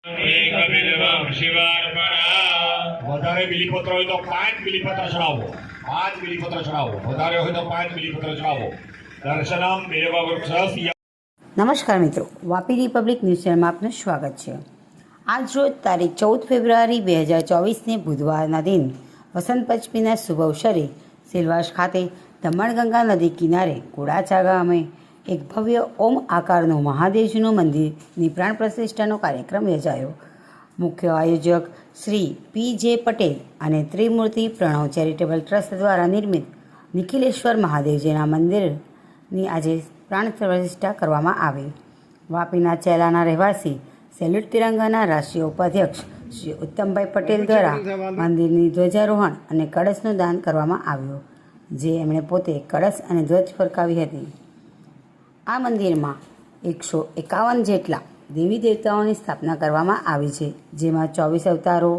વધારે બિલીપત્ર હોય તો 5 બિલીપત્ર ચડાવો. 5 બિલીપત્ર ચડાવો. વધારે હોય તો 5 બિલીપત્ર ચડાવો. દર્શનમ દેવવૃક્ષસ્ય. નમસ્કાર મિત્રો, વાપી રિપબ્લિક ન્યૂઝ ચેનલમાં આપનું સ્વાગત છે. આજ રોજ તારીખ 14 ફેબ્રુઆરી 2024ને બુધવારના દિન વસંત પંચમીના શુભ અવસરે સેલવાસ ખાતે દમણગંગા નદી કિનારે ઘોડાચા ગામે એક ભવ્ય ઓમ આકારનું મહાદેવજીનું મંદિરની પ્રાણ પ્રતિષ્ઠાનો કાર્યક્રમ યોજાયો. મુખ્ય આયોજક શ્રી પી.જે. પટેલ અને ત્રિમૂર્તિ પ્રણવ ચેરિટેબલ ટ્રસ્ટ દ્વારા નિર્મિત નિખિલેશ્વર મહાદેવજીના મંદિરની આજે પ્રાણ પ્રતિષ્ઠા કરવામાં આવી. વાપીના ચેલાના રહેવાસી સેલ્યુટ તિરંગાના રાષ્ટ્રીય ઉપાધ્યક્ષ શ્રી ઉત્તમભાઈ પટેલ દ્વારા મંદિરની ધ્વજારોહણ અને કળશનું દાન કરવામાં આવ્યું, જે એમણે પોતે કળશ અને ધ્વજ ફરકાવી હતી. આ મંદિરમાં 151 જેટલા દેવી દેવતાઓની સ્થાપના કરવામાં આવી છે, જેમાં 24 અવતારો,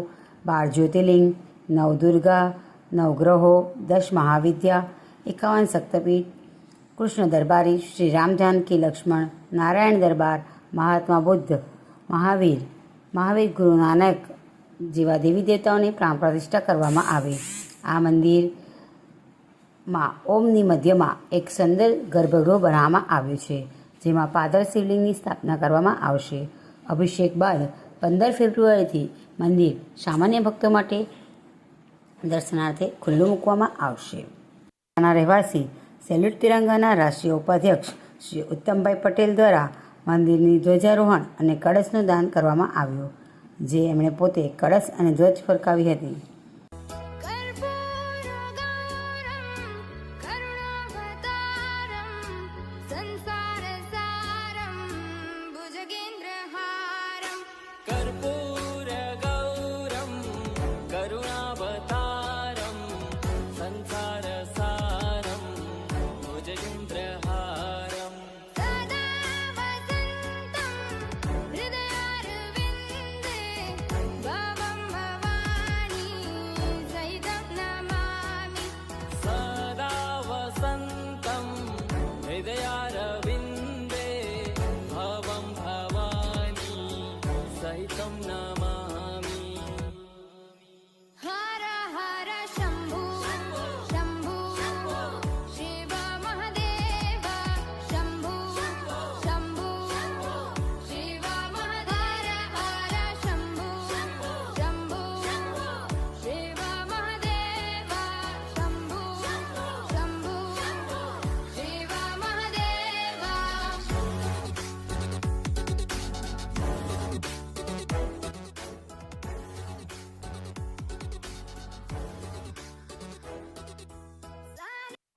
12 જ્યોતિર્લિંગ, 9 દુર્ગા, 9 ગ્રહો, 10 મહાવિદ્યા, 51 શક્તિપીઠ, કૃષ્ણ દરબારી, શ્રી રામ જાનકી લક્ષ્મણ, નારાયણ દરબાર, મહાત્મા બુદ્ધ, મહાવીર ગુરુ નાનક જેવા દેવી દેવતાઓની પ્રાણ પ્રતિષ્ઠા કરવામાં આવી. આ મંદિરમાં ઓમની મધ્યમાં એક સુંદર ગર્ભગૃહ બનાવવામાં આવ્યું છે, જેમાં પાદર શિવલિંગની સ્થાપના કરવામાં આવશે. અભિષેક બાદ 15 ફેબ્રુઆરીથી મંદિર સામાન્ય ભક્તો માટે દર્શનાર્થે ખુલ્લું મૂકવામાં આવશે. રહેવાસી સેલ્યુટ તિરંગાના રાષ્ટ્રીય ઉપાધ્યક્ષ શ્રી ઉત્તમભાઈ પટેલ દ્વારા મંદિરની ધ્વજારોહણ અને કળશનું દાન કરવામાં આવ્યું, જે એમણે પોતે કળશ અને ધ્વજ ફરકાવી હતી.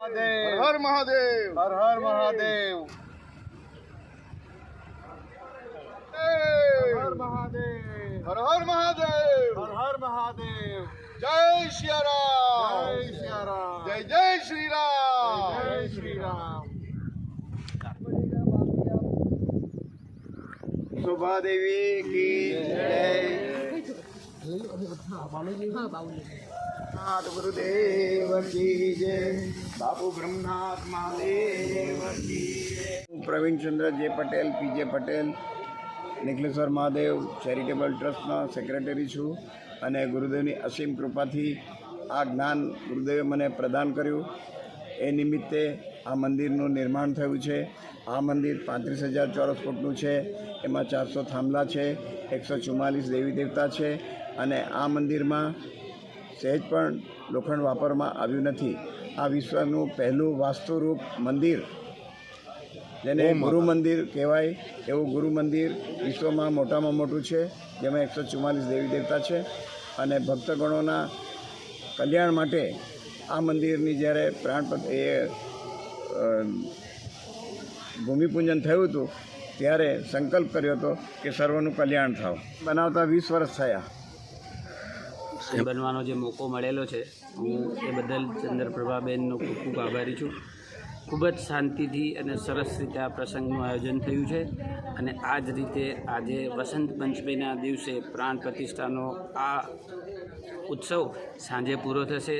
हर हर महादेव, हर हर महादेव, हर हर महादेव, हर हर महादेव, हर हर महादेव. जय श्री राम, जय श्री राम, जय जय श्री राम, जय श्री राम. शोभा देवी की जय. नाथ गुरुदेव की जय. बापू ब्रह्मनाथ महादेव की जय. હું પ્રવીણચંદ્ર જે પટેલ, પી.જે. પટેલ, નિખિલેશ્વર મહાદેવ ચેરિટેબલ ટ્રસ્ટના સેક્રેટરી છું અને ગુરુદેવની અસીમ કૃપાથી આ જ્ઞાન ગુરુદેવે મને પ્રદાન કર્યું. એ નિમિત્તે આ મંદિરનું નિર્માણ થયું છે. આ મંદિર 35,000 ચોરસ ફૂટનું છે. એમાં 400 થાંભલા છે, 144 દેવી દેવતા છે અને આ મંદિરમાં સહેજ પણ લોખંડ વાપરવામાં આવ્યું નથી. આ વિશ્વનું પહેલું વાસ્તુરૂપ મંદિર, જેને ગુરુ મંદિર કહેવાય એવું ગુરુ મંદિર વિશ્વમાં મોટામાં મોટું છે, જેમાં 144 દેવી દેવતા છે અને ભક્તગણોના કલ્યાણ માટે આ મંદિરની જ્યારે ભૂમિપૂજન થયું હતું ત્યારે સંકલ્પ કર્યો હતો કે સર્વનું કલ્યાણ થાવ. બનાવતા 20 વર્ષ થયા. બનવાનો જે મોકો મળેલો છે, હું એ બદલ ચંદ્રપ્રભાબેનનો ખૂબ ખૂબ આભારી છું. ખૂબ જ શાંતિથી અને સરસ રીતે આ પ્રસંગનું આયોજન થયું છે અને આ જ રીતે આજે વસંત પંચમીના દિવસે પ્રાણ પ્રતિષ્ઠાનો આ ઉત્સવ સાંજે પૂરો થશે.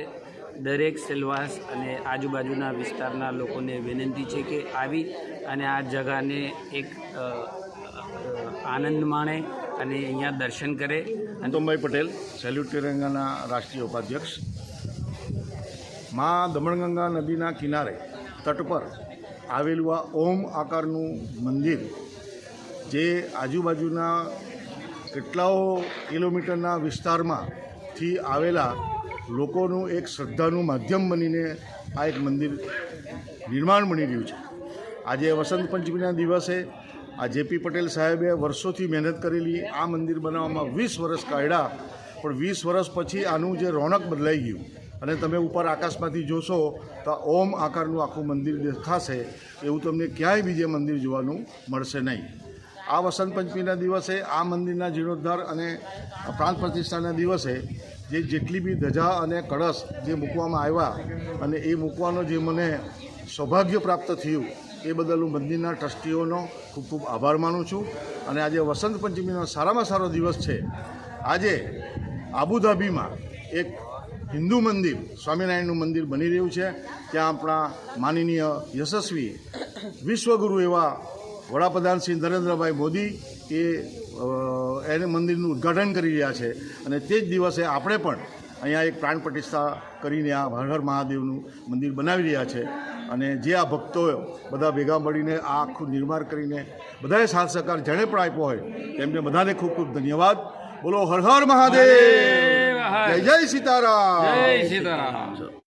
દરેક સેલવાસ અને આજુબાજુના વિસ્તારના લોકોને વિનંતી છે કે આવી અને આ જગાને એક આનંદ માણે અને અહીંયા દર્શન કરે. અને ગૌતમભાઈ પટેલ, સેલ્યુટ તિરંગાના રાષ્ટ્રીય ઉપાધ્યક્ષ. મા દમણગંગા નદીના કિનારે તટ પર આવેલું આ ઓમ આકારનું મંદિર, જે આજુબાજુના કેટલાઓ કિલોમીટરના વિસ્તારમાંથી આવેલા લોકોનું એક શ્રદ્ધાનું માધ્યમ બનીને આ એક મંદિર નિર્માણ બની રહ્યું છે. આજે વસંત પંચમીના દિવસે આ જેપી પટેલ સાહેબે વર્ષોથી મહેનત કરેલી આ મંદિર બનાવવામાં 20 વર્ષ કાઢ્યા, પણ 20 વર્ષ પછી આનું જે રોનક બદલાઈ ગયું અને તમે ઉપર આકાશમાંથી જોશો તો ઓમ આકારનું આખું મંદિર દેખાશે. એવું તમને ક્યાંય બીજે મંદિર જોવાનું મળશે નહીં. આ વસંત પંચમીના દિવસે આ મંદિરના જીર્ણોદ્ધાર અને પ્રાણ પ્રતિષ્ઠાના દિવસે જેટલી બી ધજા અને કળશ જે મૂકવામાં આવ્યા અને એ મૂકવાનો જે મને સૌભાગ્ય પ્રાપ્ત થયું, એ બદલ હું મંદિરના ટ્રસ્ટીઓનો ખૂબ ખૂબ આભાર માનું છું. અને આજે વસંત પંચમીનો સારામાં સારો દિવસ છે. આજે આબુધાબીમાં એક હિન્દુ મંદિર, સ્વામિનારાયણનું મંદિર બની રહ્યું છે. ત્યાં આપણા માનનીય યશસ્વી વિશ્વગુરુ એવા વડાપ્રધાન શ્રી નરેન્દ્રભાઈ મોદી એને મંદિરનું ઉદ્ઘાટન કરી રહ્યા છે. અને તે જ દિવસે આપણે પણ અહીંયા એક પ્રાણ પ્રતિષ્ઠા કરીને આ હર હર મહાદેવનું મંદિર બનાવી રહ્યા છે. અને જે આ ભક્તો બધા ભેગા મળીને આ આખું નિર્માણ કરીને બધાએ સાથ સહકાર જેણે પણ આપ્યો હોય તેમને બધાને ખૂબ ખૂબ ધન્યવાદ. બોલો હર હર મહાદેવ, જય જય સીતારામ. જય સીતારામ.